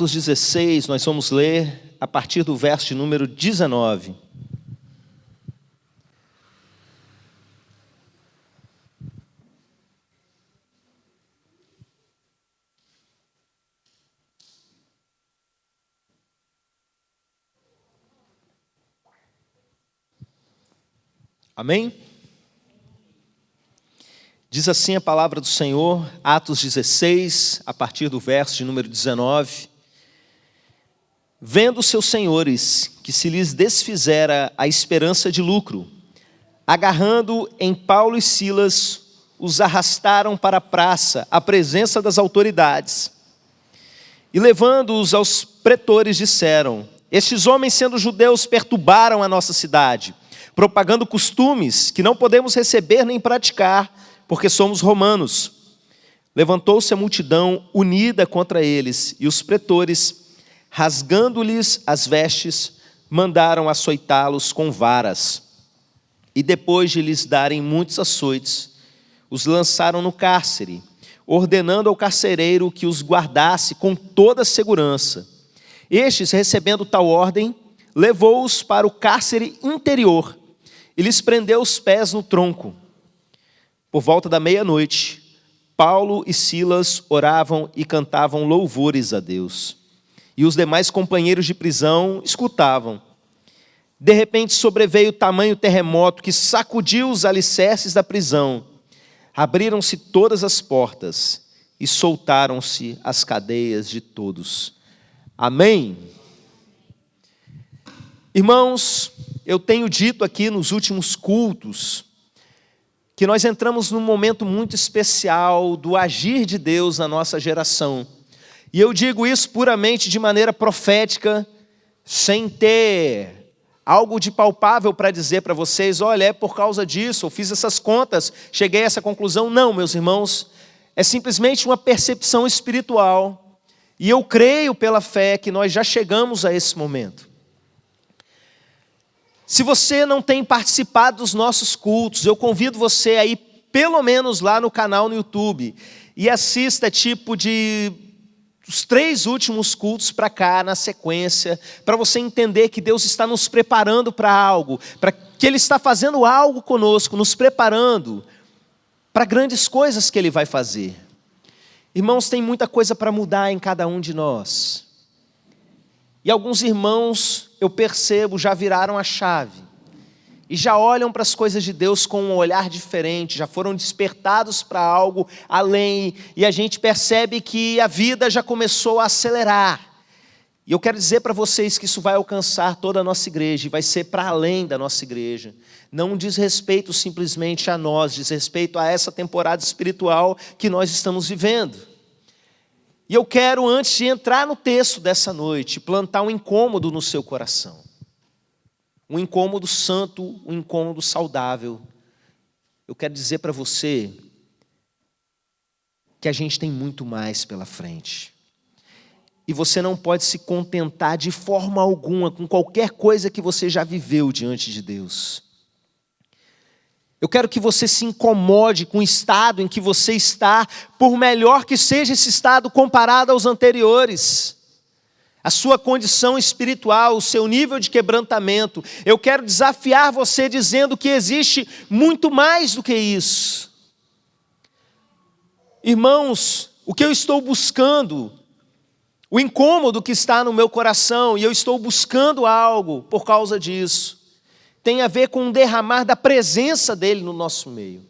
Atos 16, nós vamos ler a partir do verso de número 19. Amém? Diz assim a palavra do Senhor, Atos 16, a partir do verso de número 19. Vendo seus senhores que se lhes desfizera a esperança de lucro, agarrando em Paulo e Silas, os arrastaram para a praça, à presença das autoridades. E levando-os aos pretores, disseram: estes homens, sendo judeus, perturbaram a nossa cidade, propagando costumes que não podemos receber nem praticar, porque somos romanos. Levantou-se a multidão unida contra eles, e os pretores, rasgando-lhes as vestes, mandaram açoitá-los com varas. E depois de lhes darem muitos açoites, os lançaram no cárcere, ordenando ao carcereiro que os guardasse com toda a segurança. Estes, recebendo tal ordem, levou-os para o cárcere interior e lhes prendeu os pés no tronco. Por volta da meia-noite, Paulo e Silas oravam e cantavam louvores a Deus. E os demais companheiros de prisão escutavam. De repente sobreveio tamanho terremoto que sacudiu os alicerces da prisão. Abriram-se todas as portas e soltaram-se as cadeias de todos. Amém? Irmãos, eu tenho dito aqui nos últimos cultos que nós entramos num momento muito especial do agir de Deus na nossa geração. E eu digo isso puramente de maneira profética, sem ter algo de palpável para dizer para vocês: olha, é por causa disso, eu fiz essas contas, cheguei a essa conclusão. Não, meus irmãos, é simplesmente uma percepção espiritual. E eu creio pela fé que nós já chegamos a esse momento. Se você não tem participado dos nossos cultos, eu convido você a ir pelo menos lá no canal no YouTube e assista os 3 últimos cultos para cá, na sequência, para você entender que Deus está nos preparando para algo, para que Ele está fazendo algo conosco, nos preparando para grandes coisas que Ele vai fazer. Irmãos, tem muita coisa para mudar em cada um de nós. E alguns irmãos, eu percebo, já viraram a chave e já olham para as coisas de Deus com um olhar diferente, já foram despertados para algo além, e a gente percebe que a vida já começou a acelerar. E eu quero dizer para vocês que isso vai alcançar toda a nossa igreja, e vai ser para além da nossa igreja. Não diz respeito simplesmente a nós, diz respeito a essa temporada espiritual que nós estamos vivendo. E eu quero, antes de entrar no texto dessa noite, plantar um incômodo no seu coração. Um incômodo santo, um incômodo saudável. Eu quero dizer para você que a gente tem muito mais pela frente. E você não pode se contentar de forma alguma com qualquer coisa que você já viveu diante de Deus. Eu quero que você se incomode com o estado em que você está, por melhor que seja esse estado comparado aos anteriores. A sua condição espiritual, o seu nível de quebrantamento. Eu quero desafiar você dizendo que existe muito mais do que isso. Irmãos, o que eu estou buscando, o incômodo que está no meu coração, e eu estou buscando algo por causa disso, tem a ver com um derramar da presença dEle no nosso meio.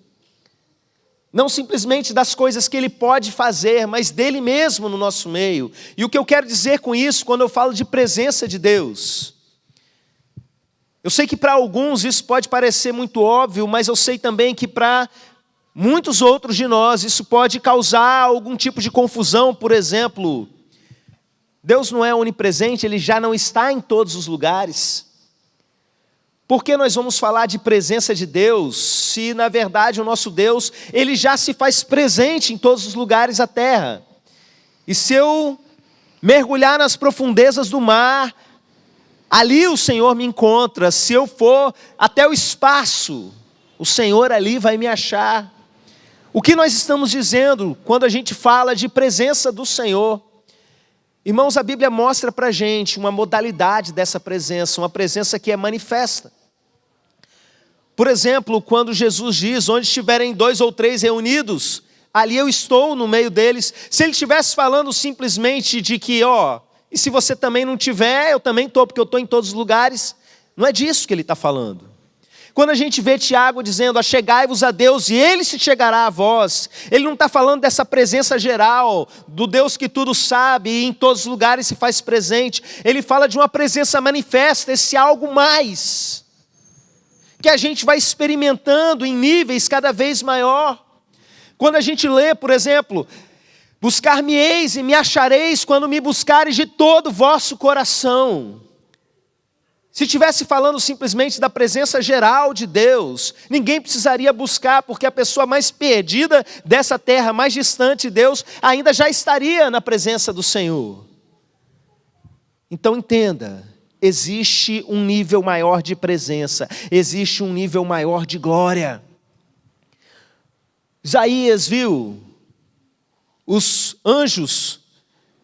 Não simplesmente das coisas que Ele pode fazer, mas dEle mesmo no nosso meio. E o que eu quero dizer com isso, quando eu falo de presença de Deus? Eu sei que para alguns isso pode parecer muito óbvio, mas eu sei também que para muitos outros de nós isso pode causar algum tipo de confusão. Por exemplo, Deus não é onipresente, Ele já não está em todos os lugares. Por que nós vamos falar de presença de Deus, se na verdade o nosso Deus, Ele já se faz presente em todos os lugares da terra? E se eu mergulhar nas profundezas do mar, ali o Senhor me encontra. Se eu for até o espaço, o Senhor ali vai me achar. O que nós estamos dizendo quando a gente fala de presença do Senhor? Irmãos, a Bíblia mostra para a gente uma modalidade dessa presença, uma presença que é manifesta. Por exemplo, quando Jesus diz, onde estiverem 2 ou 3 reunidos, ali eu estou no meio deles. Se ele estivesse falando simplesmente de que, e se você também não tiver, eu também estou, porque eu estou em todos os lugares. Não é disso que ele está falando. Quando a gente vê Tiago dizendo, achegai-vos a Deus e Ele se chegará a vós, ele não está falando dessa presença geral, do Deus que tudo sabe e em todos os lugares se faz presente. Ele fala de uma presença manifesta, esse algo mais, que a gente vai experimentando em níveis cada vez maior. Quando a gente lê, por exemplo, buscar-me-eis e me achareis quando me buscares de todo o vosso coração. Se estivesse falando simplesmente da presença geral de Deus, ninguém precisaria buscar, porque a pessoa mais perdida dessa terra, mais distante de Deus, ainda já estaria na presença do Senhor. Então entenda, existe um nível maior de presença, existe um nível maior de glória. Isaías viu os anjos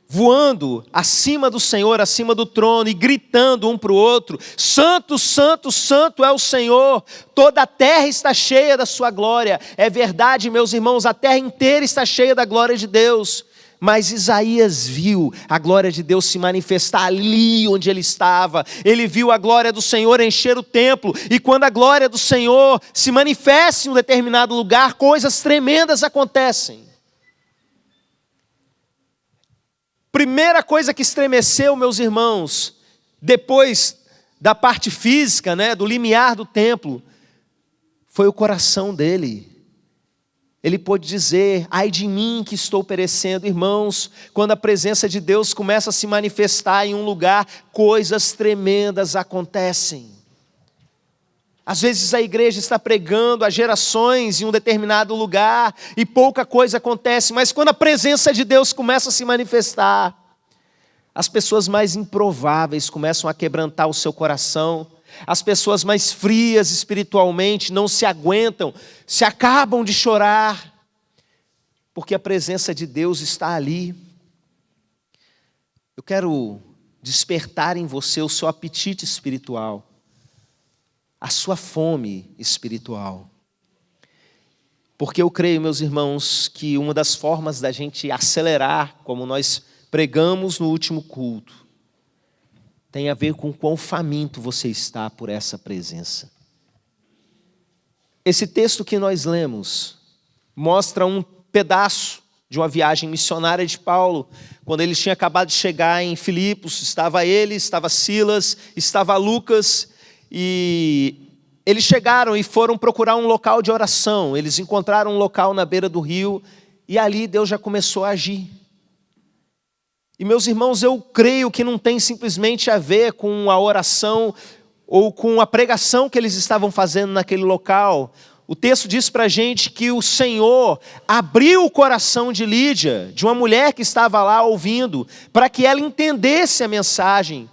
voando acima do Senhor, acima do trono, e gritando um para o outro, santo, santo, santo é o Senhor, toda a terra está cheia da sua glória. É verdade, meus irmãos, a terra inteira está cheia da glória de Deus, mas Isaías viu a glória de Deus se manifestar ali onde ele estava. Ele viu a glória do Senhor encher o templo, e quando a glória do Senhor se manifesta em um determinado lugar, coisas tremendas acontecem. Primeira coisa que estremeceu, meus irmãos, depois da parte física, do limiar do templo, foi o coração dele. Ele pôde dizer, ai de mim que estou perecendo. Irmãos, quando a presença de Deus começa a se manifestar em um lugar, coisas tremendas acontecem. Às vezes a igreja está pregando há gerações em um determinado lugar e pouca coisa acontece, mas quando a presença de Deus começa a se manifestar, as pessoas mais improváveis começam a quebrantar o seu coração, as pessoas mais frias espiritualmente não se aguentam, se acabam de chorar, porque a presença de Deus está ali. Eu quero despertar em você o seu apetite espiritual, a sua fome espiritual. Porque eu creio, meus irmãos, que uma das formas da gente acelerar, como nós pregamos no último culto, tem a ver com quão faminto você está por essa presença. Esse texto que nós lemos mostra um pedaço de uma viagem missionária de Paulo, quando ele tinha acabado de chegar em Filipos. Estava ele, estava Silas, estava Lucas, e eles chegaram e foram procurar um local de oração. Eles encontraram um local na beira do rio, e ali Deus já começou a agir. E meus irmãos, eu creio que não tem simplesmente a ver com a oração ou com a pregação que eles estavam fazendo naquele local. O texto diz para a gente que o Senhor abriu o coração de Lídia, de uma mulher que estava lá ouvindo, para que ela entendesse a mensagem.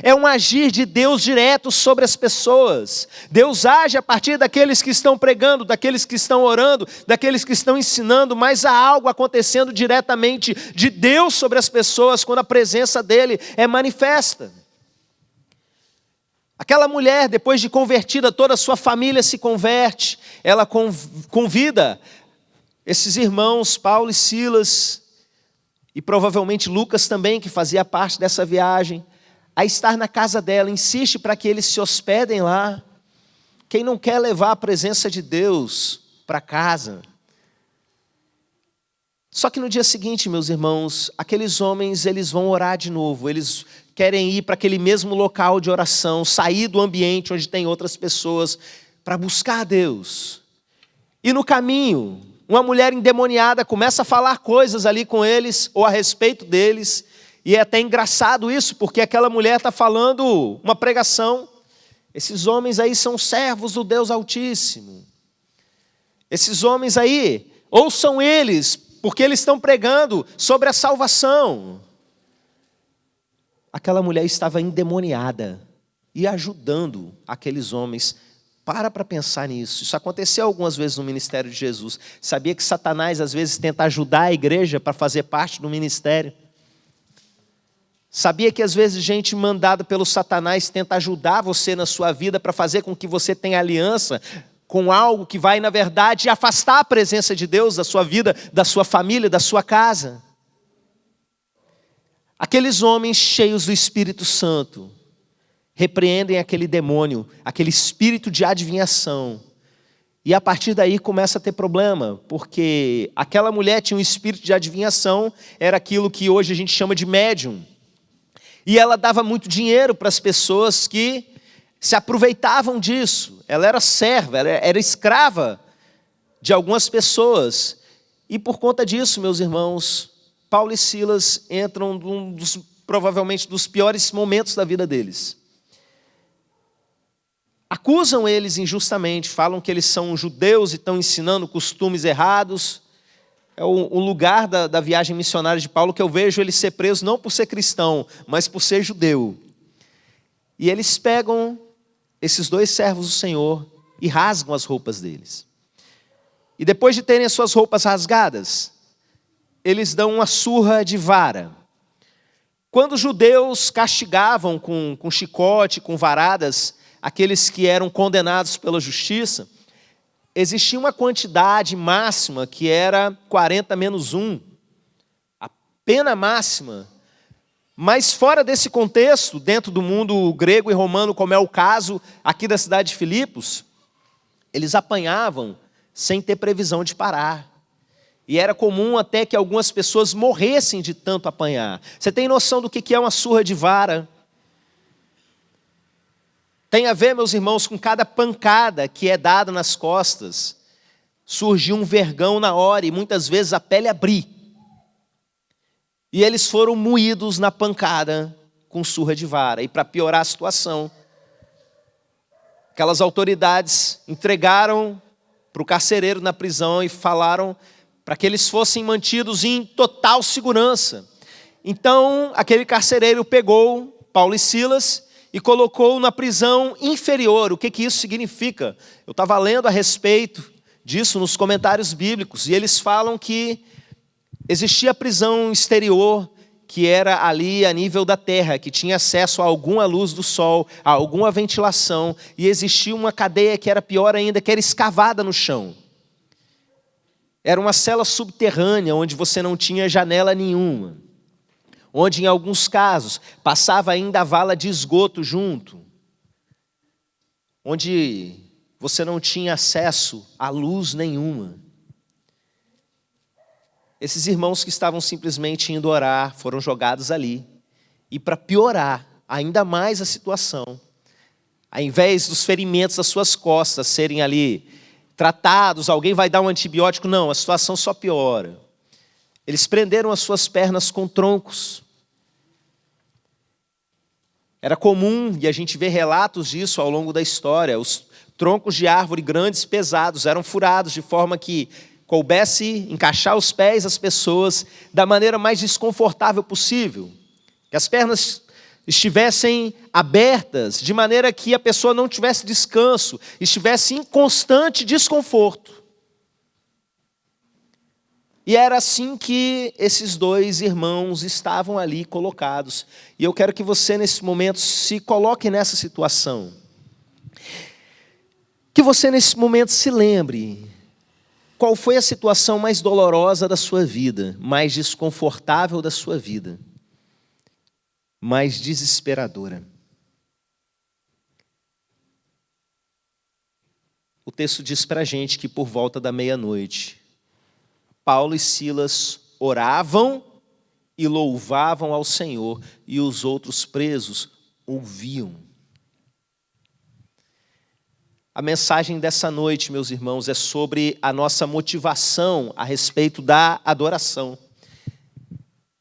É um agir de Deus direto sobre as pessoas. Deus age a partir daqueles que estão pregando, daqueles que estão orando, daqueles que estão ensinando, mas há algo acontecendo diretamente de Deus sobre as pessoas quando a presença dele é manifesta. Aquela mulher, depois de convertida, toda a sua família se converte. Ela convida esses irmãos, Paulo e Silas, e provavelmente Lucas também, que fazia parte dessa viagem, a estar na casa dela, insiste para que eles se hospedem lá. Quem não quer levar a presença de Deus para casa? Só que no dia seguinte, meus irmãos, aqueles homens, eles vão orar de novo, eles querem ir para aquele mesmo local de oração, sair do ambiente onde tem outras pessoas, para buscar a Deus. E no caminho, uma mulher endemoniada começa a falar coisas ali com eles, ou a respeito deles. E é até engraçado isso, porque aquela mulher está falando uma pregação. Esses homens aí são servos do Deus Altíssimo. Esses homens aí, ouçam eles, porque eles estão pregando sobre a salvação. Aquela mulher estava endemoniada e ajudando aqueles homens. Para pensar nisso. Isso aconteceu algumas vezes no ministério de Jesus. Sabia que Satanás às vezes tenta ajudar a igreja para fazer parte do ministério? Sabia que às vezes gente mandada pelo Satanás tenta ajudar você na sua vida para fazer com que você tenha aliança com algo que vai, na verdade, afastar a presença de Deus da sua vida, da sua família, da sua casa? Aqueles homens cheios do Espírito Santo repreendem aquele demônio, aquele espírito de adivinhação. E a partir daí começa a ter problema, porque aquela mulher tinha um espírito de adivinhação, era aquilo que hoje a gente chama de médium. E ela dava muito dinheiro para as pessoas que se aproveitavam disso. Ela era serva, ela era escrava de algumas pessoas. E por conta disso, meus irmãos, Paulo e Silas entram provavelmente dos piores momentos da vida deles. Acusam eles injustamente, falam que eles são judeus e estão ensinando costumes errados. É o lugar da viagem missionária de Paulo que eu vejo ele ser preso não por ser cristão, mas por ser judeu. E eles pegam esses dois servos do Senhor e rasgam as roupas deles. E depois de terem as suas roupas rasgadas, eles dão uma surra de vara. Quando os judeus castigavam com chicote, com varadas, aqueles que eram condenados pela justiça, existia uma quantidade máxima que era 40 menos 1, a pena máxima. Mas fora desse contexto, dentro do mundo grego e romano, como é o caso aqui da cidade de Filipos, eles apanhavam sem ter previsão de parar. E era comum até que algumas pessoas morressem de tanto apanhar. Você tem noção do que é uma surra de vara? Tem a ver, meus irmãos, com cada pancada que é dada nas costas. Surgiu um vergão na hora e muitas vezes a pele abria. E eles foram moídos na pancada com surra de vara. E para piorar a situação, aquelas autoridades entregaram para o carcereiro na prisão e falaram para que eles fossem mantidos em total segurança. Então, aquele carcereiro pegou Paulo e Silas e colocou na prisão inferior. O que isso significa? Eu estava lendo a respeito disso nos comentários bíblicos, e eles falam que existia a prisão exterior, que era ali a nível da terra, que tinha acesso a alguma luz do sol, a alguma ventilação, e existia uma cadeia que era pior ainda, que era escavada no chão. Era uma cela subterrânea, onde você não tinha janela nenhuma, onde em alguns casos passava ainda a vala de esgoto junto, onde você não tinha acesso a luz nenhuma. Esses irmãos que estavam simplesmente indo orar foram jogados ali. E para piorar ainda mais a situação, ao invés dos ferimentos das suas costas serem ali tratados, alguém vai dar um antibiótico, não, a situação só piora. Eles prenderam as suas pernas com troncos. Era comum, e a gente vê relatos disso ao longo da história, os troncos de árvore grandes, pesados, eram furados de forma que coubesse encaixar os pés das pessoas da maneira mais desconfortável possível. Que as pernas estivessem abertas, de maneira que a pessoa não tivesse descanso, estivesse em constante desconforto. E era assim que esses dois irmãos estavam ali colocados. E eu quero que você, nesse momento, se coloque nessa situação. Que você, nesse momento, se lembre qual foi a situação mais dolorosa da sua vida, mais desconfortável da sua vida, mais desesperadora. O texto diz para a gente que por volta da meia-noite, Paulo e Silas oravam e louvavam ao Senhor, e os outros presos ouviam. A mensagem dessa noite, meus irmãos, é sobre a nossa motivação a respeito da adoração.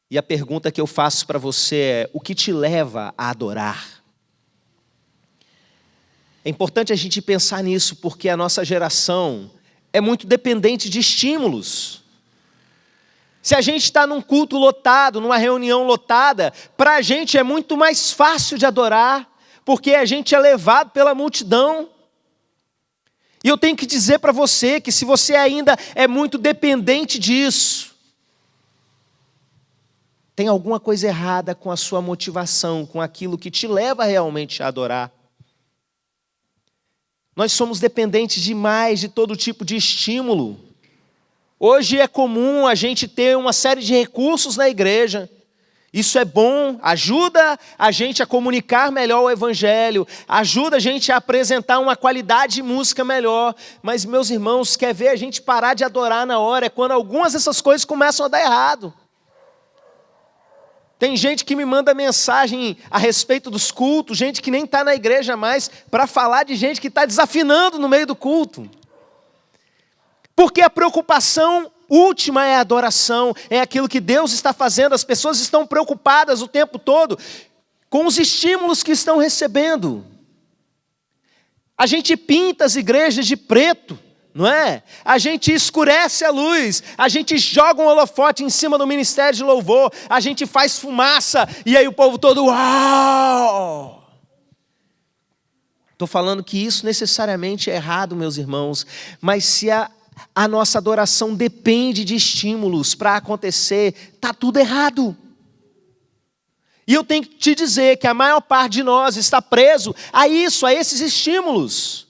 E a pergunta que eu faço para você é: o que te leva a adorar? É importante a gente pensar nisso, porque a nossa geração é muito dependente de estímulos. Se a gente está num culto lotado, numa reunião lotada, para a gente é muito mais fácil de adorar, porque a gente é levado pela multidão. E eu tenho que dizer para você que se você ainda é muito dependente disso, Tem alguma coisa errada com a sua motivação, com aquilo que te leva realmente a adorar. Nós somos dependentes demais de todo tipo de estímulo. Hoje é comum a gente ter uma série de recursos na igreja. Isso é bom, ajuda a gente a comunicar melhor o evangelho, ajuda a gente a apresentar uma qualidade de música melhor. Mas, meus irmãos, quer ver a gente parar de adorar na hora? É quando algumas dessas coisas começam a dar errado. Tem gente que me manda mensagem a respeito dos cultos, gente que nem está na igreja mais, para falar de gente que está desafinando no meio do culto. Porque a preocupação última é a adoração, é aquilo que Deus está fazendo. As pessoas estão preocupadas o tempo todo com os estímulos que estão recebendo. A gente pinta as igrejas de preto, não é? A gente escurece a luz, a gente joga um holofote em cima do ministério de louvor, a gente faz fumaça, e aí o povo todo, uau! Estou falando que isso necessariamente é errado, meus irmãos, mas se a nossa adoração depende de estímulos para acontecer, está tudo errado. E eu tenho que te dizer que a maior parte de nós está preso a isso, a esses estímulos.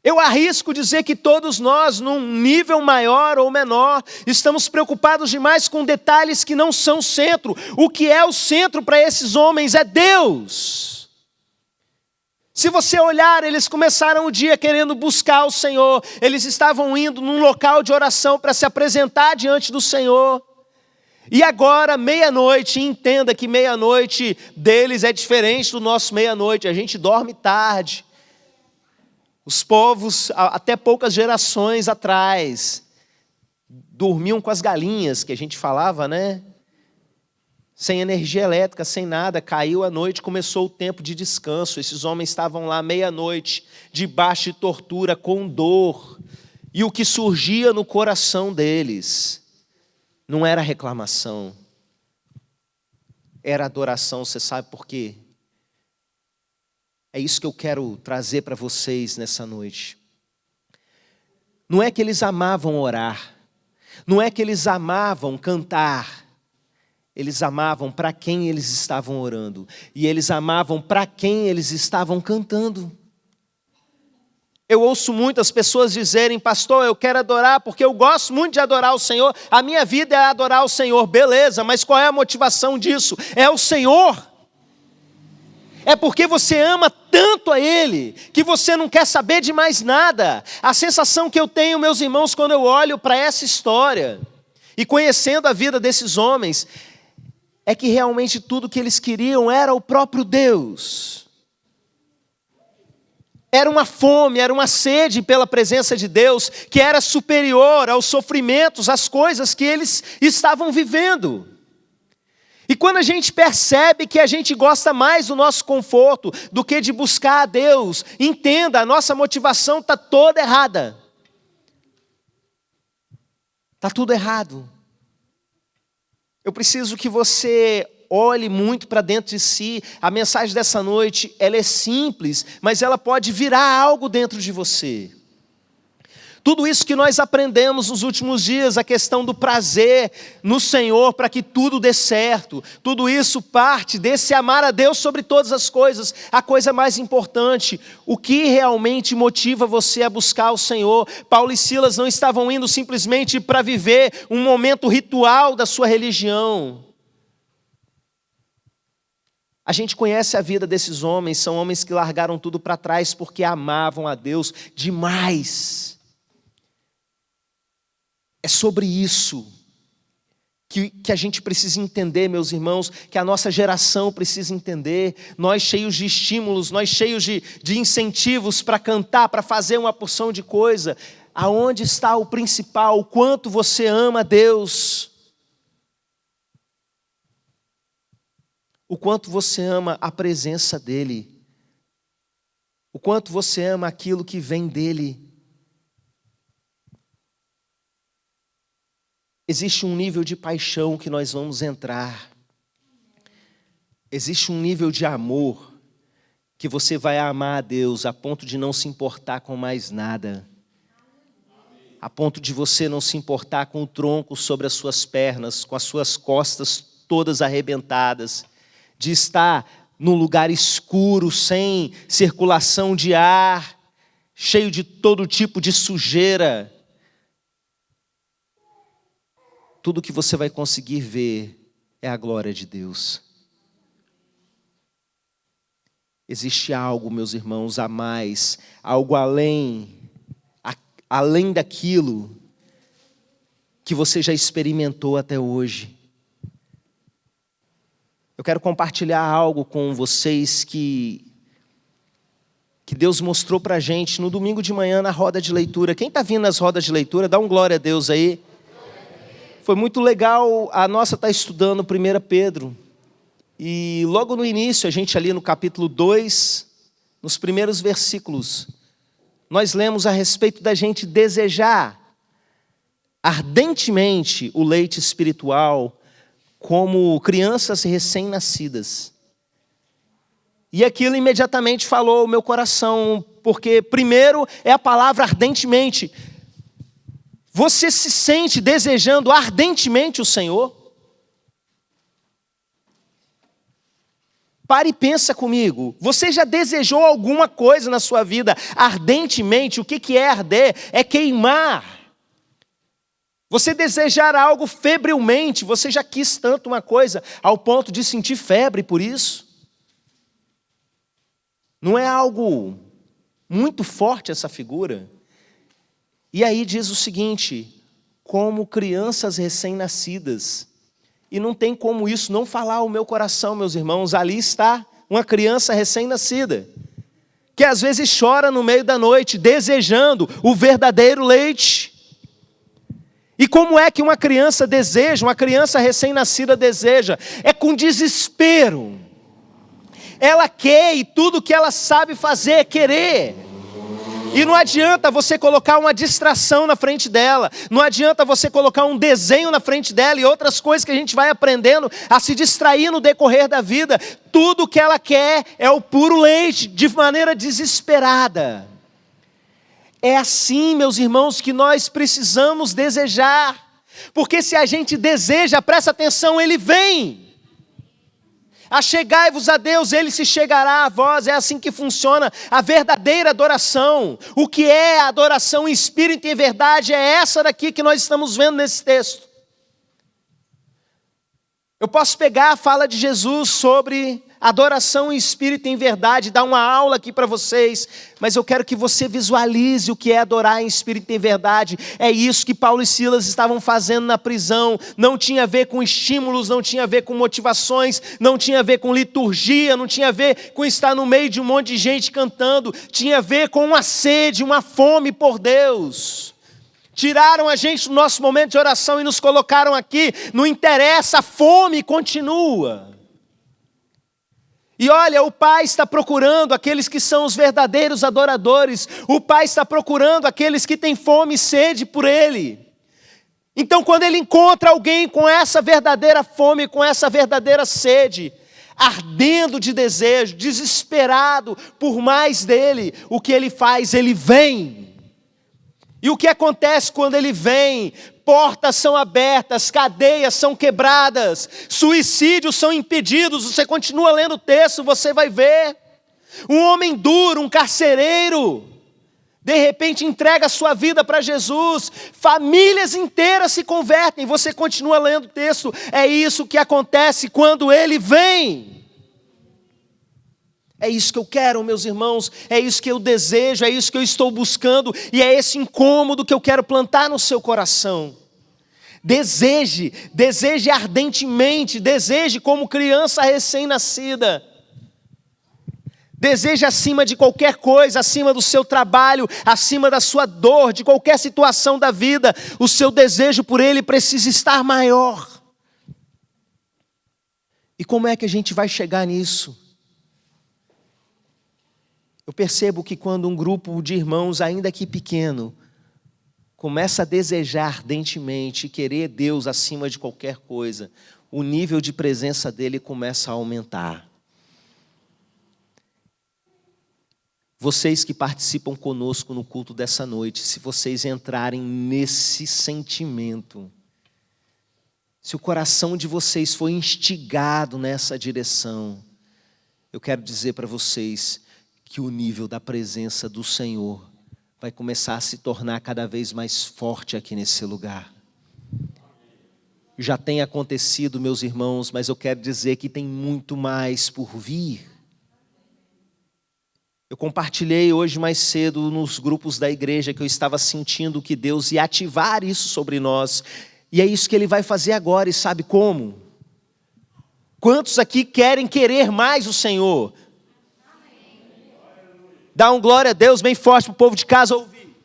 Eu arrisco dizer que todos nós, num nível maior ou menor, estamos preocupados demais com detalhes que não são centro. O que é o centro para esses homens é Deus. Se você olhar, eles começaram o dia querendo buscar o Senhor. Eles estavam indo num local de oração para se apresentar diante do Senhor. E agora, meia-noite, entenda que meia-noite deles é diferente do nosso meia-noite. A gente dorme tarde. Os povos, até poucas gerações atrás, dormiam com as galinhas, que a gente falava, né? Sem energia elétrica, sem nada, caiu a noite, começou o tempo de descanso. Esses homens estavam lá meia-noite, debaixo de tortura, com dor. E o que surgia no coração deles não era reclamação, era adoração. Você sabe por quê? É isso que eu quero trazer para vocês nessa noite. Não é que eles amavam orar, não é que eles amavam cantar, eles amavam para quem eles estavam orando, e eles amavam para quem eles estavam cantando. Eu ouço muitas pessoas dizerem, pastor, eu quero adorar porque eu gosto muito de adorar o Senhor, a minha vida é adorar o Senhor. Beleza, mas qual é a motivação disso? É o Senhor. É porque você ama tanto a Ele, que você não quer saber de mais nada. A sensação que eu tenho, meus irmãos, quando eu olho para essa história, e conhecendo a vida desses homens, é que realmente tudo que eles queriam era o próprio Deus. Era uma fome, era uma sede pela presença de Deus, que era superior aos sofrimentos, às coisas que eles estavam vivendo. E quando a gente percebe que a gente gosta mais do nosso conforto do que de buscar a Deus, entenda, a nossa motivação está toda errada. Está tudo errado. Eu preciso que você olhe muito para dentro de si. A mensagem dessa noite, ela é simples, mas ela pode virar algo dentro de você. Tudo isso que nós aprendemos nos últimos dias, a questão do prazer no Senhor para que tudo dê certo, tudo isso parte desse amar a Deus sobre todas as coisas. A coisa mais importante, o que realmente motiva você a buscar o Senhor? Paulo e Silas não estavam indo simplesmente para viver um momento ritual da sua religião. A gente conhece a vida desses homens, são homens que largaram tudo para trás porque amavam a Deus demais. É sobre isso que a gente precisa entender, meus irmãos, que a nossa geração precisa entender. Nós cheios de estímulos, nós cheios de incentivos para cantar, para fazer uma porção de coisa. Aonde está o principal? O quanto você ama Deus? O quanto você ama a presença dEle? O quanto você ama aquilo que vem dEle? Existe um nível de paixão que nós vamos entrar. Existe um nível de amor que você vai amar a Deus a ponto de não se importar com mais nada. A ponto de você não se importar com o tronco sobre as suas pernas, com as suas costas todas arrebentadas, de estar num lugar escuro, sem circulação de ar, cheio de todo tipo de sujeira. Tudo que você vai conseguir ver é a glória de Deus. Existe algo, meus irmãos, a mais, algo além daquilo que você já experimentou até hoje. Eu quero compartilhar algo com vocês que Deus mostrou para a gente no domingo de manhã na roda de leitura. Quem está vindo nas rodas de leitura, dá um glória a Deus aí. Foi muito legal, a nossa está estudando 1 Pedro. E logo no início, a gente ali no capítulo 2, nos primeiros versículos, nós lemos a respeito da gente desejar ardentemente o leite espiritual como crianças recém-nascidas. E aquilo imediatamente falou o meu coração, porque primeiro é a palavra ardentemente. Você se sente desejando ardentemente o Senhor? Pare e pensa comigo. Você já desejou alguma coisa na sua vida ardentemente? O que é arder? É queimar. Você desejar algo febrilmente, você já quis tanto uma coisa ao ponto de sentir febre por isso? Não é algo muito forte essa figura? E aí diz o seguinte, como crianças recém-nascidas. E não tem como isso não falar o meu coração, meus irmãos. Ali está uma criança recém-nascida, que às vezes chora no meio da noite, desejando o verdadeiro leite. E como é que uma criança deseja, uma criança recém-nascida deseja? É com desespero. Ela quer e tudo que ela sabe fazer é querer. E não adianta você colocar uma distração na frente dela, não adianta você colocar um desenho na frente dela e outras coisas que a gente vai aprendendo a se distrair no decorrer da vida. Tudo que ela quer é o puro leite, de maneira desesperada. É assim, meus irmãos, que nós precisamos desejar, porque se a gente deseja, presta atenção, Ele vem. Achegai-vos a Deus, Ele se chegará a vós. É assim que funciona a verdadeira adoração. O que é a adoração em espírito e em verdade é essa daqui que nós estamos vendo nesse texto. Eu posso pegar a fala de Jesus sobre adoração em espírito e em verdade, dar uma aula aqui para vocês, mas eu quero que você visualize o que é adorar em espírito e em verdade. É isso que Paulo e Silas estavam fazendo na prisão. Não tinha a ver com estímulos, não tinha a ver com motivações, não tinha a ver com liturgia, não tinha a ver com estar no meio de um monte de gente cantando, tinha a ver com uma sede, uma fome por Deus. Tiraram a gente do nosso momento de oração e nos colocaram aqui. Não interessa, a fome continua. E olha, o Pai está procurando aqueles que são os verdadeiros adoradores. O Pai está procurando aqueles que têm fome e sede por Ele. Então, quando Ele encontra alguém com essa verdadeira fome, com essa verdadeira sede, ardendo de desejo, desesperado por mais dEle, o que Ele faz? Ele vem. E o que acontece quando Ele vem? Portas são abertas, cadeias são quebradas, suicídios são impedidos. Você continua lendo o texto, você vai ver. Um homem duro, um carcereiro, de repente entrega a sua vida para Jesus. Famílias inteiras se convertem. Você continua lendo o texto. É isso que acontece quando Ele vem. É isso que eu quero, meus irmãos, é isso que eu desejo, é isso que eu estou buscando, e é esse incômodo que eu quero plantar no seu coração. Deseje ardentemente, deseje como criança recém-nascida. Deseje acima de qualquer coisa, acima do seu trabalho, acima da sua dor, de qualquer situação da vida, o seu desejo por Ele precisa estar maior. E como é que a gente vai chegar nisso? Eu percebo que quando um grupo de irmãos, ainda que pequeno, começa a desejar ardentemente, querer Deus acima de qualquer coisa, o nível de presença dele começa a aumentar. Vocês que participam conosco no culto dessa noite, se vocês entrarem nesse sentimento, se o coração de vocês foi instigado nessa direção, eu quero dizer para vocês que o nível da presença do Senhor vai começar a se tornar cada vez mais forte aqui nesse lugar. Já tem acontecido, meus irmãos, mas eu quero dizer que tem muito mais por vir. Eu compartilhei hoje mais cedo nos grupos da igreja que eu estava sentindo que Deus ia ativar isso sobre nós. E é isso que Ele vai fazer agora, e sabe como? Quantos aqui querem querer mais o Senhor? Dá um glória a Deus bem forte para o povo de casa ouvir.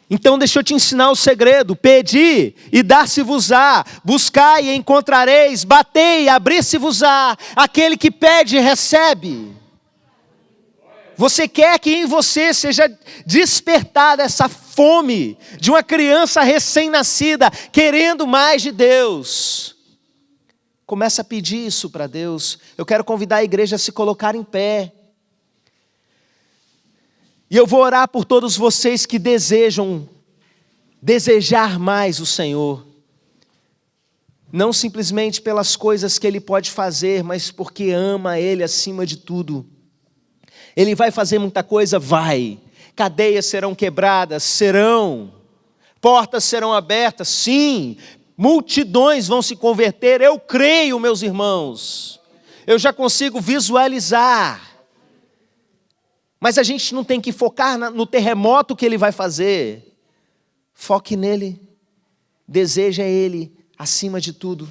Então deixa eu te ensinar o segredo: pedi e dar-se-vos-á, buscai e encontrareis, batei e abrir-se-vos-á, aquele que pede recebe. Você quer que em você seja despertada essa fome de uma criança recém-nascida, querendo mais de Deus? Começa a pedir isso para Deus. Eu quero convidar a igreja a se colocar em pé. E eu vou orar por todos vocês que desejar mais o Senhor. Não simplesmente pelas coisas que Ele pode fazer, mas porque ama Ele acima de tudo. Ele vai fazer muita coisa? Vai. Cadeias serão quebradas? Serão. Portas serão abertas? Sim. Multidões vão se converter? Eu creio, meus irmãos. Eu já consigo visualizar. Mas a gente não tem que focar no terremoto que Ele vai fazer. Foque nele. Deseja Ele acima de tudo.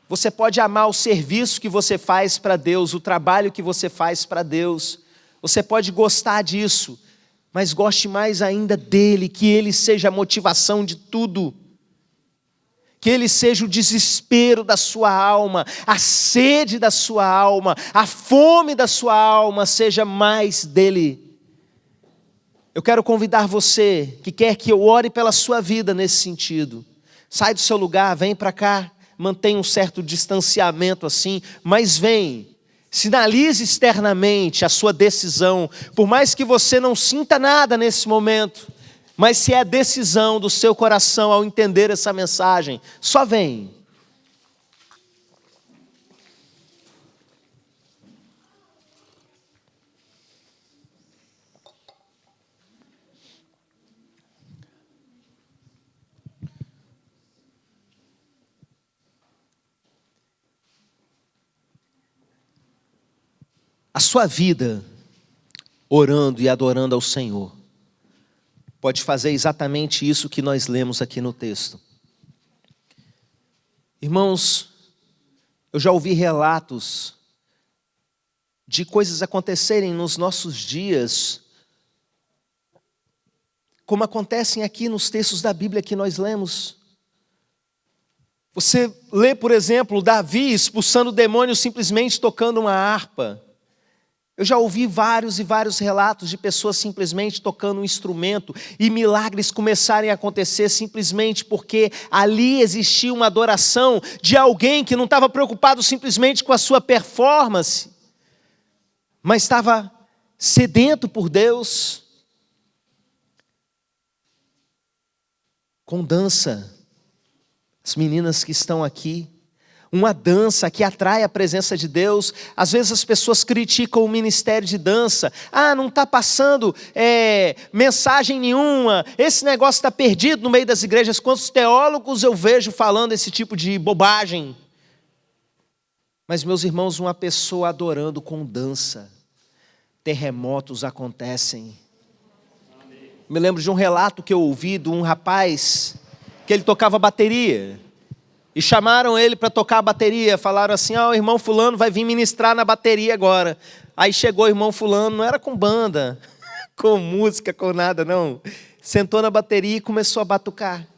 Você pode amar o serviço que você faz para Deus, o trabalho que você faz para Deus. Você pode gostar disso, mas goste mais ainda dEle, que Ele seja a motivação de tudo. Que Ele seja o desespero da sua alma, a sede da sua alma, a fome da sua alma, seja mais dEle. Eu quero convidar você, que quer que eu ore pela sua vida nesse sentido. Sai do seu lugar, vem para cá. Mantém um certo distanciamento assim, mas vem, sinalize externamente a sua decisão, por mais que você não sinta nada nesse momento, mas se é a decisão do seu coração ao entender essa mensagem, só vem. A sua vida, orando e adorando ao Senhor, pode fazer exatamente isso que nós lemos aqui no texto. Irmãos, eu já ouvi relatos de coisas acontecerem nos nossos dias, como acontecem aqui nos textos da Bíblia que nós lemos. Você lê, por exemplo, Davi expulsando demônios simplesmente tocando uma harpa. Eu já ouvi vários e vários relatos de pessoas simplesmente tocando um instrumento e milagres começarem a acontecer simplesmente porque ali existia uma adoração de alguém que não estava preocupado simplesmente com a sua performance, mas estava sedento por Deus. Com dança, as meninas que estão aqui, uma dança que atrai a presença de Deus. Às vezes as pessoas criticam o ministério de dança. Não está passando mensagem nenhuma. Esse negócio está perdido no meio das igrejas. Quantos teólogos eu vejo falando esse tipo de bobagem? Mas, meus irmãos, uma pessoa adorando com dança, terremotos acontecem. Me lembro de um relato que eu ouvi de um rapaz que ele tocava bateria. E chamaram ele para tocar a bateria, falaram assim, o irmão fulano vai vir ministrar na bateria agora. Aí chegou o irmão fulano, não era com banda, com música, com nada, não. Sentou na bateria e começou a batucar.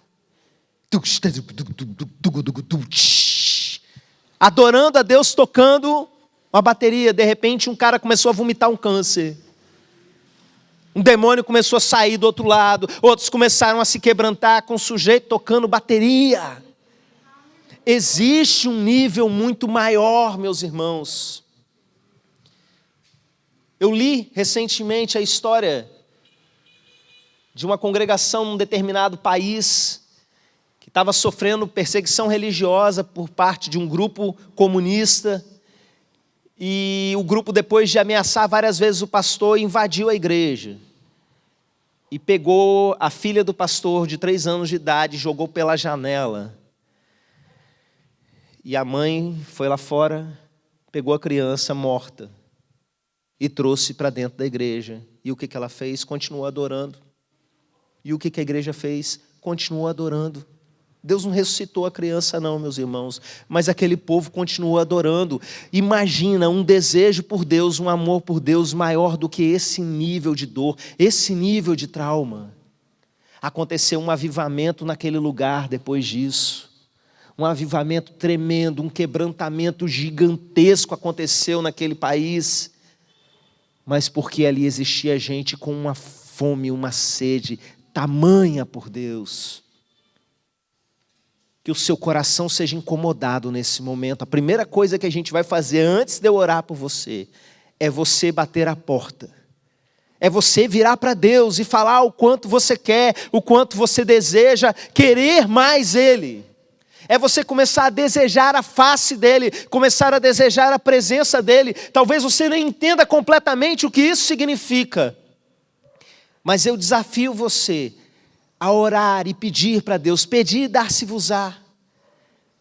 Adorando a Deus, tocando uma bateria. De repente um cara começou a vomitar um câncer. Um demônio começou a sair do outro lado. Outros começaram a se quebrantar com o sujeito tocando bateria. Existe um nível muito maior, meus irmãos. Eu li recentemente a história de uma congregação num determinado país que estava sofrendo perseguição religiosa por parte de um grupo comunista. E o grupo, depois de ameaçar várias vezes o pastor, invadiu a igreja e pegou a filha do pastor de 3 anos de idade e jogou pela janela. E a mãe foi lá fora, pegou a criança morta e trouxe para dentro da igreja. E o que ela fez? Continuou adorando. E o que a igreja fez? Continuou adorando. Deus não ressuscitou a criança não, meus irmãos, mas aquele povo continuou adorando. Imagina um desejo por Deus, um amor por Deus maior do que esse nível de dor, esse nível de trauma. Aconteceu um avivamento naquele lugar depois disso. Um avivamento tremendo, um quebrantamento gigantesco aconteceu naquele país. Mas porque ali existia gente com uma fome, uma sede tamanha por Deus. Que o seu coração seja incomodado nesse momento. A primeira coisa que a gente vai fazer antes de eu orar por você é você bater a porta. É você virar para Deus e falar o quanto você quer, o quanto você deseja querer mais Ele. É você começar a desejar a face dEle, começar a desejar a presença dEle. Talvez você nem entenda completamente o que isso significa. Mas eu desafio você a orar e pedir para Deus, pedir e dar-se-vos-á.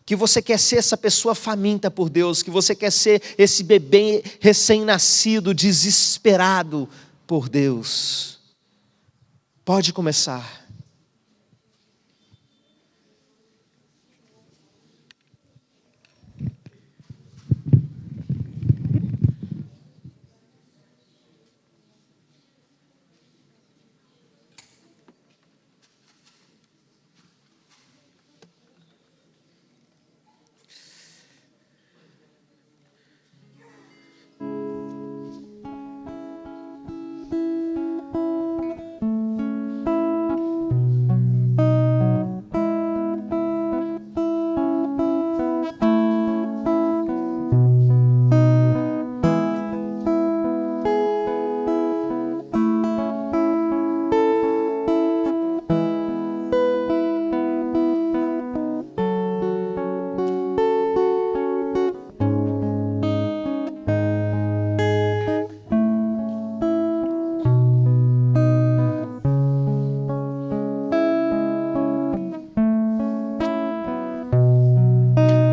Que você quer ser essa pessoa faminta por Deus, que você quer ser esse bebê recém-nascido, desesperado por Deus. Pode começar.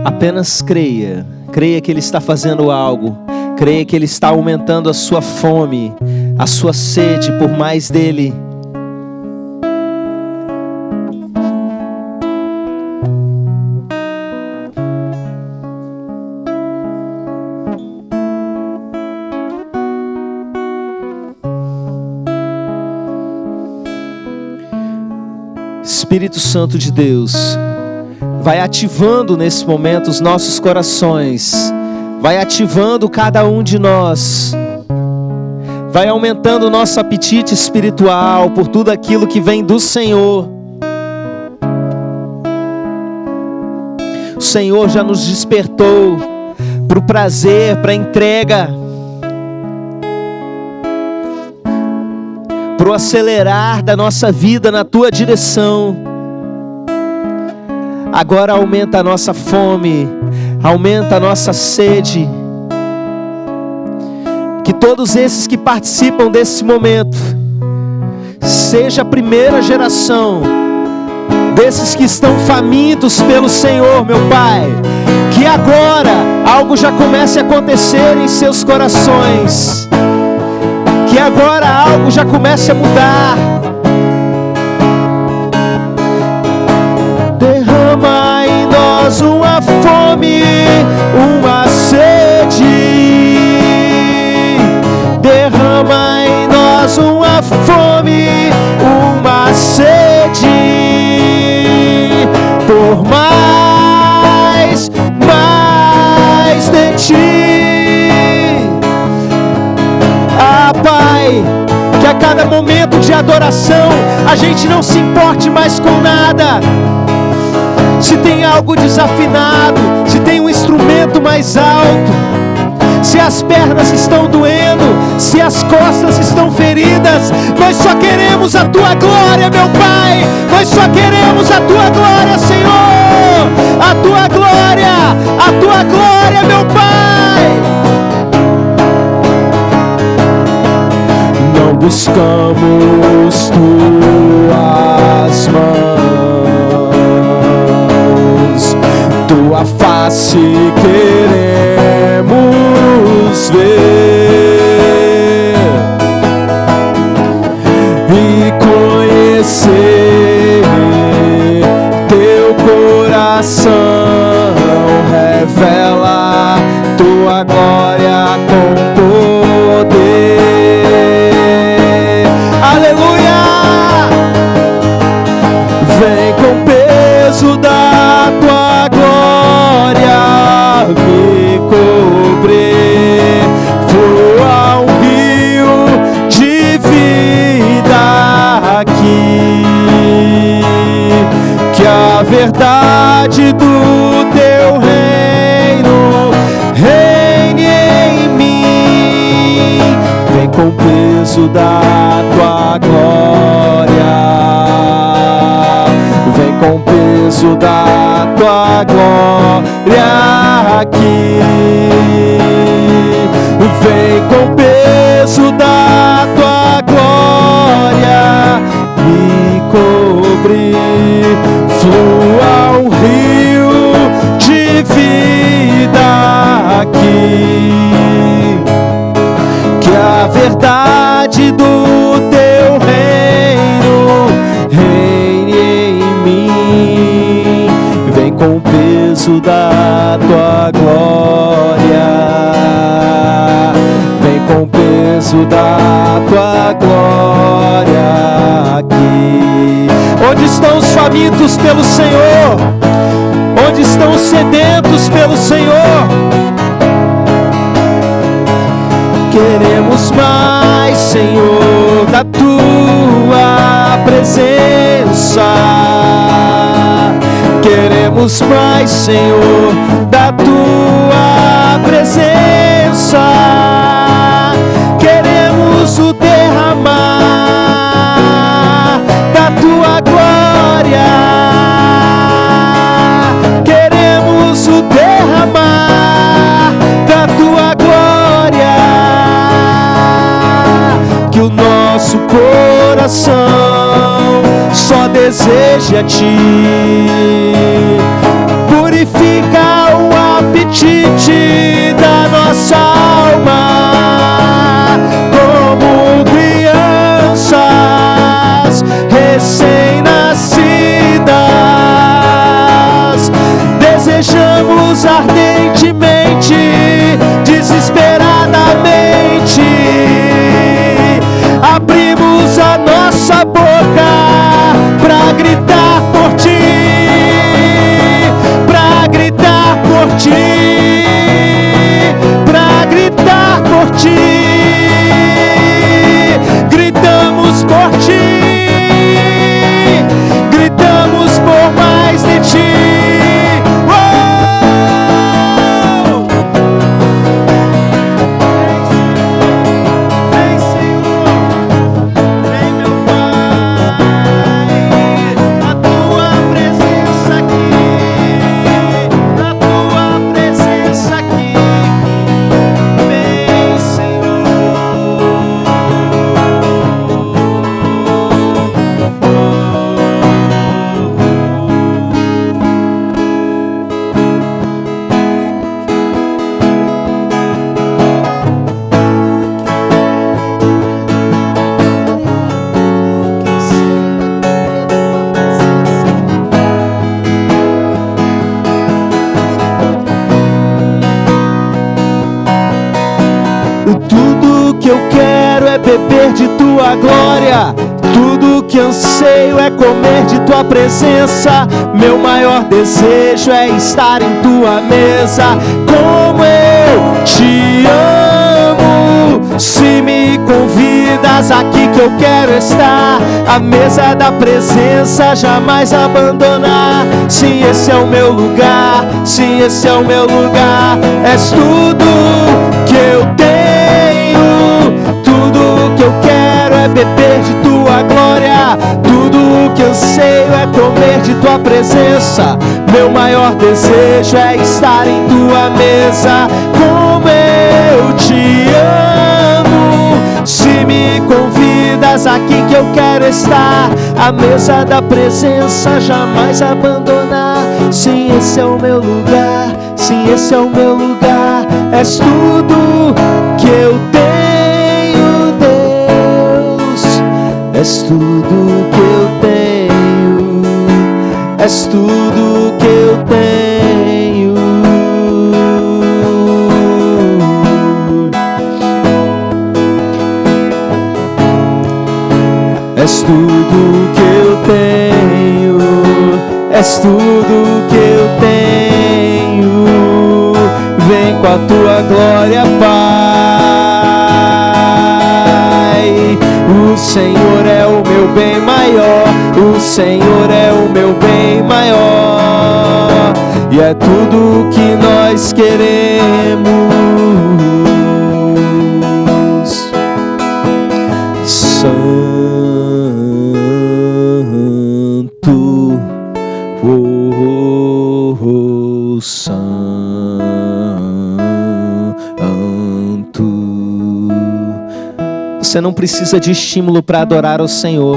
Apenas creia, creia que Ele está fazendo algo, creia que Ele está aumentando a sua fome, a sua sede por mais dEle. Espírito Santo de Deus, vai ativando nesse momento os nossos corações, vai ativando cada um de nós, vai aumentando o nosso apetite espiritual por tudo aquilo que vem do Senhor. O Senhor já nos despertou para o prazer, para a entrega, para o acelerar da nossa vida na Tua direção. Agora aumenta a nossa fome, aumenta a nossa sede. Que todos esses que participam desse momento, seja a primeira geração desses que estão famintos pelo Senhor, meu Pai. Que agora algo já comece a acontecer em seus corações. Que agora algo já comece a mudar. Derrama em nós uma fome, uma sede. Derrama em nós uma fome, uma sede. Por mais de Ti. Ah, Pai, que a cada momento de adoração a gente não se importe mais com nada. Se tem algo desafinado, se tem um instrumento mais alto, se as pernas estão doendo, se as costas estão feridas, nós só queremos a tua glória, meu Pai. Nós só queremos a tua glória, Senhor. A tua glória, meu Pai. Não buscamos tuas mãos, tua face queremos ver e conhecer teu coração. Revela tua glória com poder. Aleluia! Vem com o peso da tua glória me cobrir. Flua um rio de vida aqui, que a verdade do teu reino reine em mim. Vem com o peso da tua glória, vem com o peso da tua glória aqui. Vem com o peso da tua glória me cobrir. Flua um rio de vida aqui, que a verdade do teu reino reine em mim. Vem com o peso da tua glória, vem com o peso da tua glória aqui. Onde estão os famintos pelo Senhor? Onde estão os sedentos pelo Senhor? Queremos mais, Senhor, da tua presença. Queremos mais, Senhor, da tua presença. Queremos o derramar da tua glória. Queremos o derramar da tua glória. Que o nosso coração só deseja a ti. Purifica o apetite da nossa alma, como crianças recém-nascidas. Desejamos ardentemente, desesperadamente, abrimos a nossa boca pra gritar por ti, pra gritar por ti, pra gritar por ti. Gritamos por ti, gritamos por mais de ti. Tudo que eu quero é beber de tua glória. Tudo que anseio é comer de tua presença. Meu maior desejo é estar em tua mesa. Como eu te amo, se me convidas convidas aqui que eu quero estar. A mesa da presença jamais abandonar. Sim, esse é o meu lugar. Sim, esse é o meu lugar. És tudo que eu tenho. Tudo que eu quero é beber de tua glória. Tudo que anseio é comer de tua presença. Meu maior desejo é estar em tua mesa. Como eu te amo. Se me convidas aqui que eu quero estar. A mesa da presença jamais abandonar. Sim, esse é o meu lugar. Sim, esse é o meu lugar. És tudo que eu tenho, Deus. És tudo que eu tenho. És tudo que eu tenho. És tudo que eu tenho. És tudo que eu tenho. Vem com a tua glória, Pai. O Senhor é o meu bem maior. O Senhor é o meu bem maior. E é tudo que nós queremos. Santo, oh, Santo. Você não precisa de estímulo para adorar ao Senhor.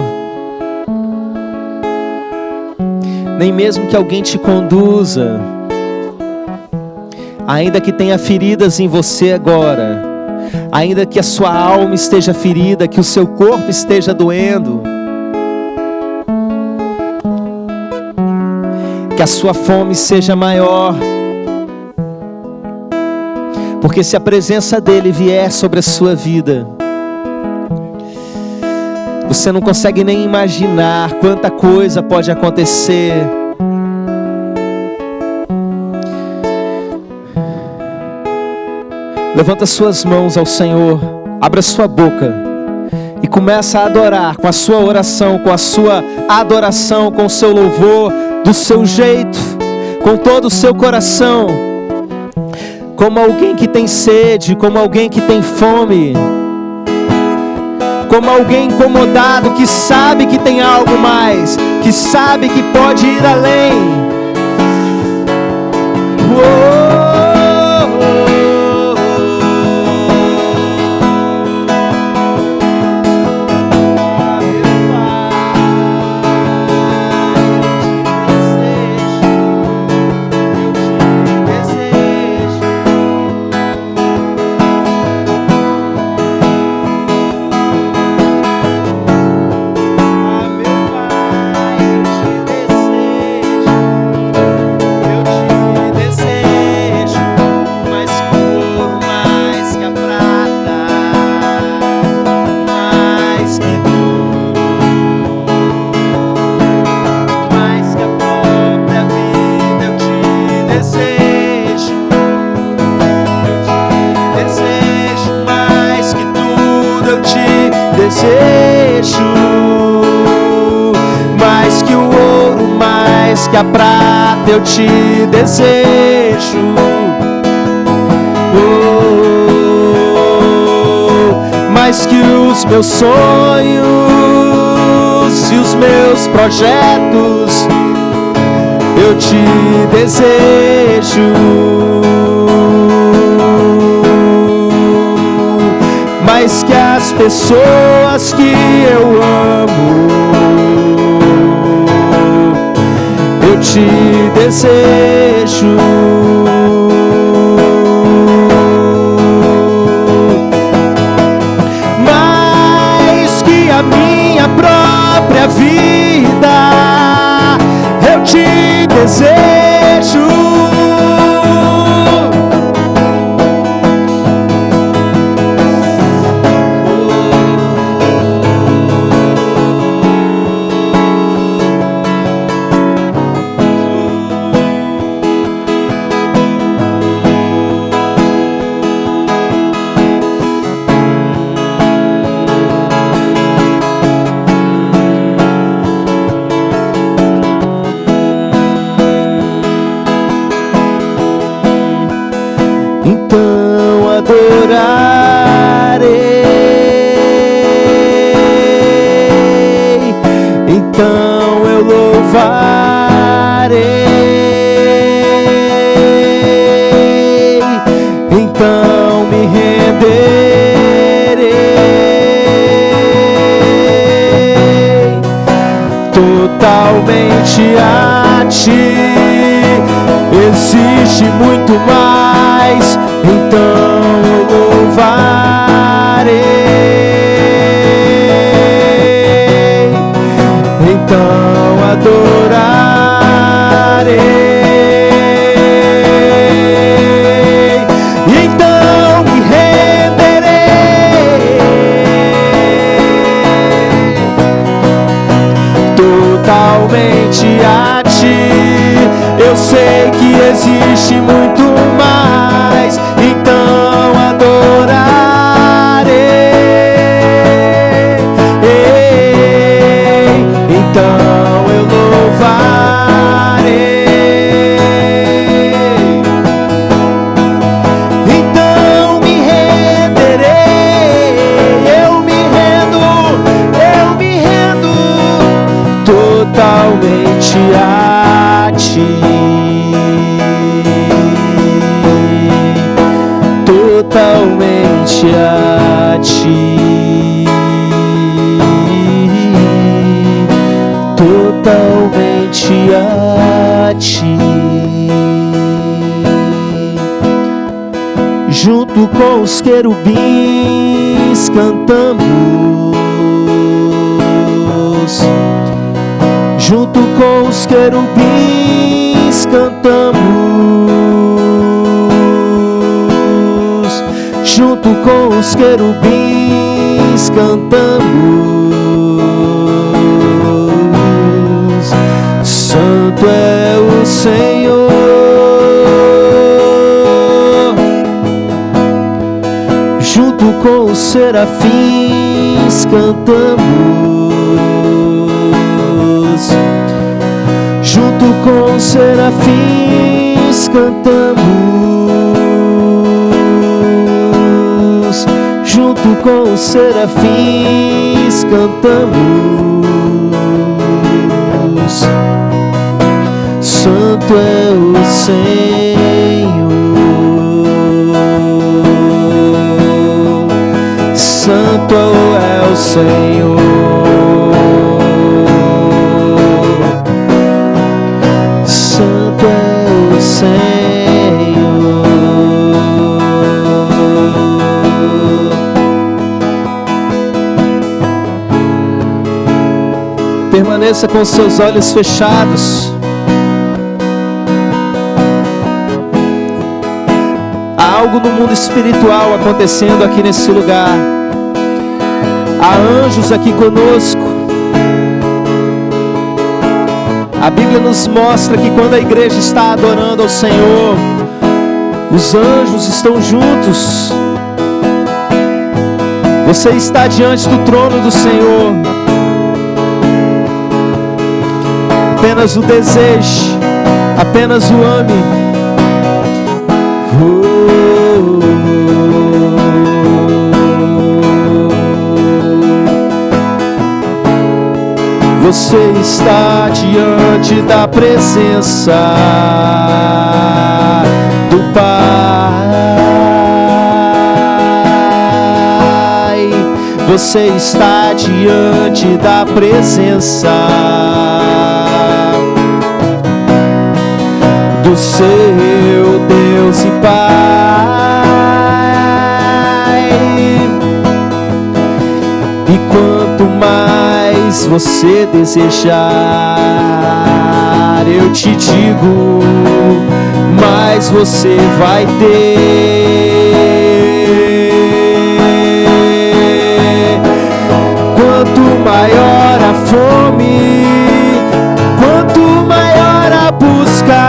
Nem mesmo que alguém te conduza. Ainda que tenha feridas em você agora. Ainda que a sua alma esteja ferida, que o seu corpo esteja doendo. Que a sua fome seja maior. Porque se a presença dele vier sobre a sua vida, você não consegue nem imaginar quanta coisa pode acontecer. Levanta suas mãos ao Senhor, abra sua boca e começa a adorar com a sua oração, com a sua adoração, com o seu louvor, do seu jeito, com todo o seu coração, como alguém que tem sede, como alguém que tem fome, como alguém incomodado que sabe que tem algo mais, que sabe que pode ir além. Mais que o ouro, mais que a prata, eu te desejo. Mais que os meus sonhos e os meus projetos, eu te desejo. Mais que as pessoas que eu amo, eu te desejo. Mais que a minha própria vida, eu te desejo. ti existe muito mais, então eu louvarei, então adorarei. Totalmente a ti, eu sei que existe muito mais, então adorarei, então eu louvarei, então me renderei, eu me rendo totalmente a ti, totalmente a ti, totalmente a ti. Junto com os querubins cantamos, junto com os querubins cantamos, junto com os querubins cantamos, Santo é o Senhor. Junto com os serafins cantamos, junto com os serafins cantamos, junto com os serafins cantamos, Santo é o Senhor, Santo é o Senhor, Santo é o Senhor. Permaneça com seus olhos fechados. Há algo no mundo espiritual acontecendo aqui nesse lugar. Há anjos aqui conosco. A Bíblia nos mostra que quando a igreja está adorando ao Senhor, os anjos estão juntos. Você está diante do trono do Senhor. Apenas o deseje, apenas o ame. Você está diante da presença do Pai. Você está diante da presença do seu Deus e Pai. E quanto mais você desejar, eu te digo, mais você vai ter. Quanto maior a fome, quanto maior a busca,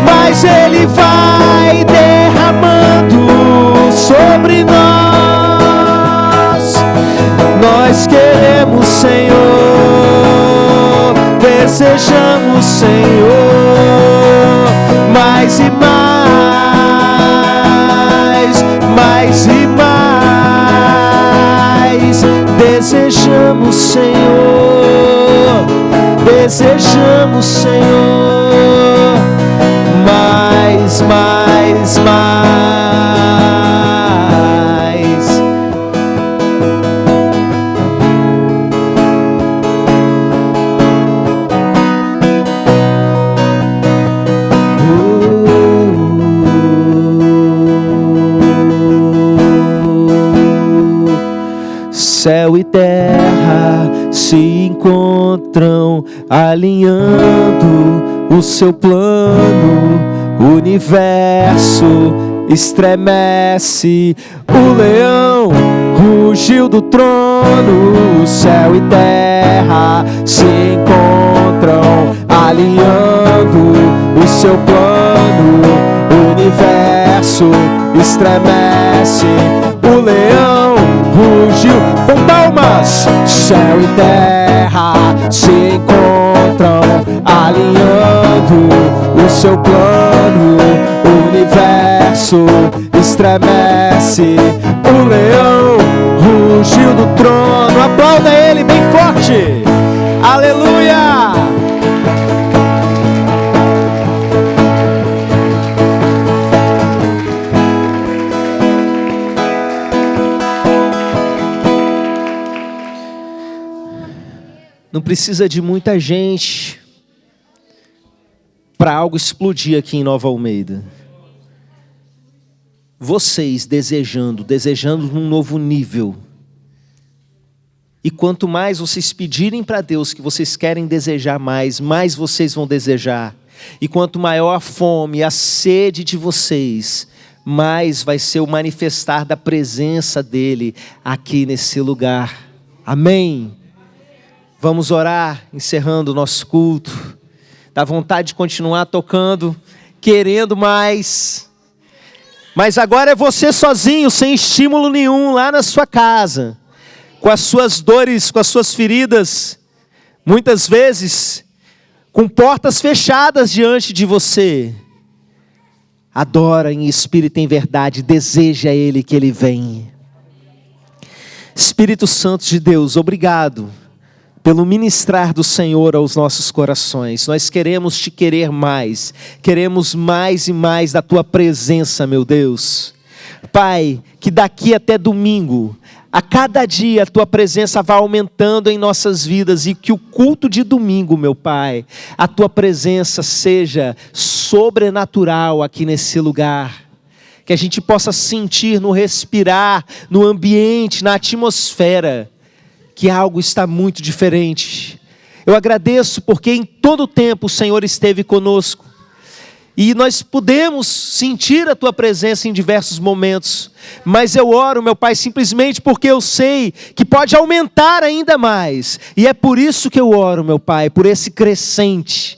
mais Ele vai derramando sobre nós. Nós queremos, Senhor, desejamos, Senhor, mais e mais, mais e mais. Desejamos, Senhor, desejamos, Senhor, mais, mais, mais. alinhando o seu plano, o universo estremece. O leão rugiu do trono, o céu e terra se encontram, alinhando o seu plano, o universo estremece. O leão rugiu, com palmas, céu e terra se encontram, alinhando o seu plano, o universo estremece. O leão rugiu do trono, aplauda ele bem forte, aleluia! Não precisa de muita gente para algo explodir aqui em Nova Almeida. Vocês desejando num novo nível. E quanto mais vocês pedirem para Deus que vocês querem desejar mais vocês vão desejar. E quanto maior a fome, a sede de vocês, mais vai ser o manifestar da presença dEle aqui nesse lugar. Amém? Vamos orar, encerrando o nosso culto. Dá vontade de continuar tocando, querendo mais. Mas agora é você sozinho, sem estímulo nenhum, lá na sua casa. Com as suas dores, com as suas feridas. Muitas vezes, com portas fechadas diante de você. Adora em espírito e em verdade, deseja Ele que Ele venha. Espírito Santo de Deus, obrigado pelo ministrar do Senhor aos nossos corações. Nós queremos te querer mais, queremos mais e mais da tua presença, meu Deus. Pai, que daqui até domingo, a cada dia a tua presença vá aumentando em nossas vidas e que o culto de domingo, meu Pai, a tua presença seja sobrenatural aqui nesse lugar. Que a gente possa sentir no respirar, no ambiente, na atmosfera, que algo está muito diferente. Eu agradeço porque em todo o tempo o Senhor esteve conosco. E nós podemos sentir a tua presença em diversos momentos. Mas eu oro, meu Pai, simplesmente porque eu sei que pode aumentar ainda mais. E é por isso que eu oro, meu Pai, por esse crescente.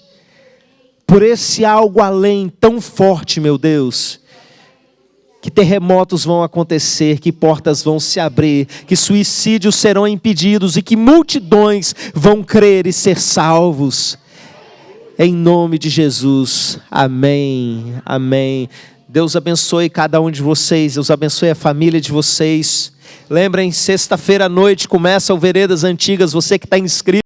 Por esse algo além tão forte, meu Deus. Que terremotos vão acontecer, que portas vão se abrir, que suicídios serão impedidos e que multidões vão crer e ser salvos. Em nome de Jesus, amém, amém. Deus abençoe cada um de vocês, Deus abençoe a família de vocês. Lembrem, sexta-feira à noite começa o Veredas Antigas, você que está inscrito.